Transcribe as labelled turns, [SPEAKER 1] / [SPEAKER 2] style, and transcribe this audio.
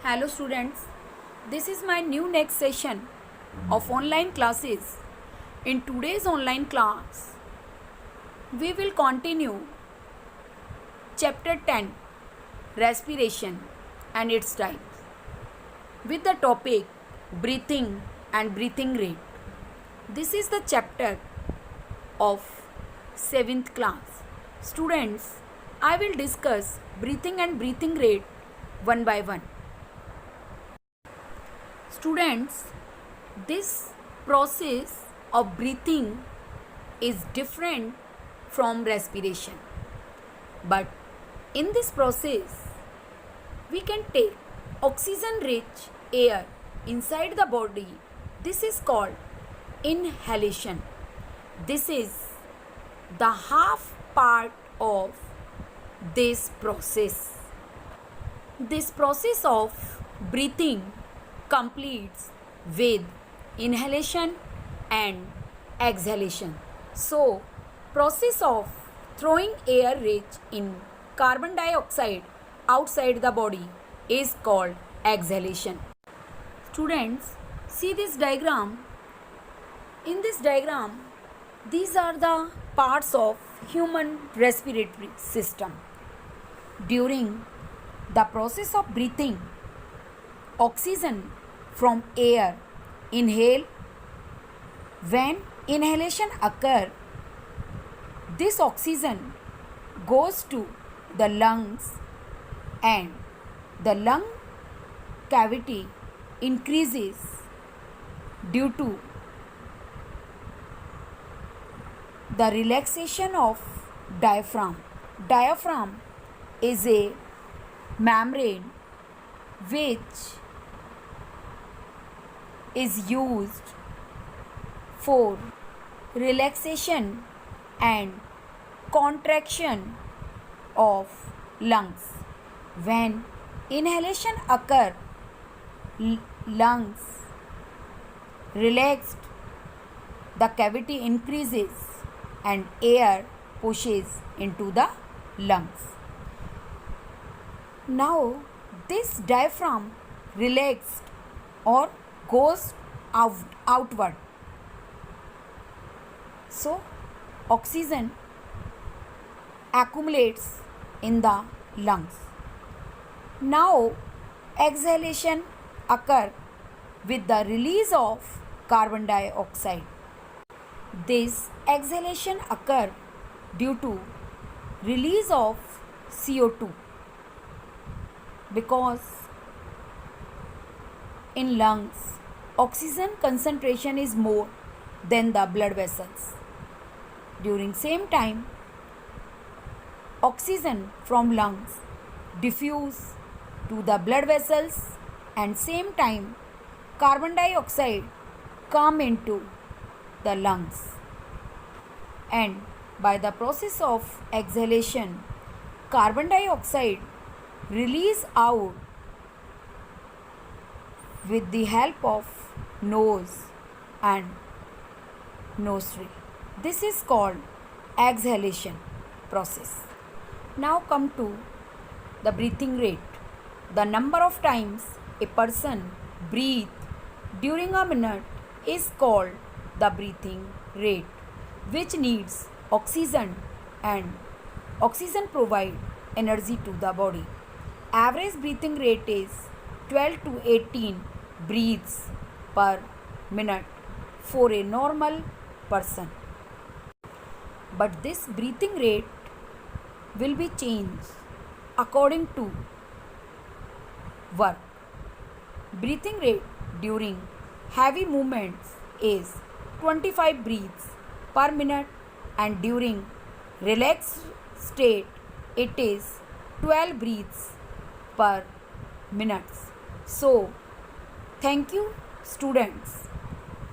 [SPEAKER 1] Hello students, this is my new next session of online classes. In today's online class, we will continue chapter 10 respiration and its types with the topic breathing and breathing rate. This is the chapter of 7th class. Students, I will discuss breathing and breathing rate one by one. Students, this process of breathing is different from respiration. But in this process, we can take oxygen rich air inside the body. This is called inhalation. This is the half part of this process. This process of breathing completes with inhalation and exhalation. So, process of throwing air rich in carbon dioxide outside the body is called exhalation. Students, see this diagram. In this diagram, these are the parts of human respiratory system. During the process of breathing, oxygen from air inhale. When inhalation occurs, this oxygen goes to the lungs and the lung cavity increases due to the relaxation of diaphragm. Diaphragm is a membrane which is used for relaxation and contraction of lungs. When inhalation occurs, lungs relaxed, the cavity increases and air pushes into the lungs. Now, this diaphragm relaxed or goes outward. So, oxygen accumulates in the lungs. Now, exhalation occurs with the release of carbon dioxide. This exhalation occurs due to release of CO2 because in lungs, oxygen concentration is more than the blood vessels. During same time, oxygen from lungs diffuse to the blood vessels and same time carbon dioxide come into the lungs. And by the process of exhalation, carbon dioxide release out with the help of nose and nostril. This is called exhalation process. Now come to the breathing rate. The number of times a person breathes during a minute is called the breathing rate, which needs oxygen and oxygen provide energy to the body. Average breathing rate is 12 to 18 breaths per minute for a normal person. But this breathing rate will be changed according to work. Breathing rate during heavy movements is 25 breaths per minute and during relaxed state it is 12 breaths per minute. So, thank you students.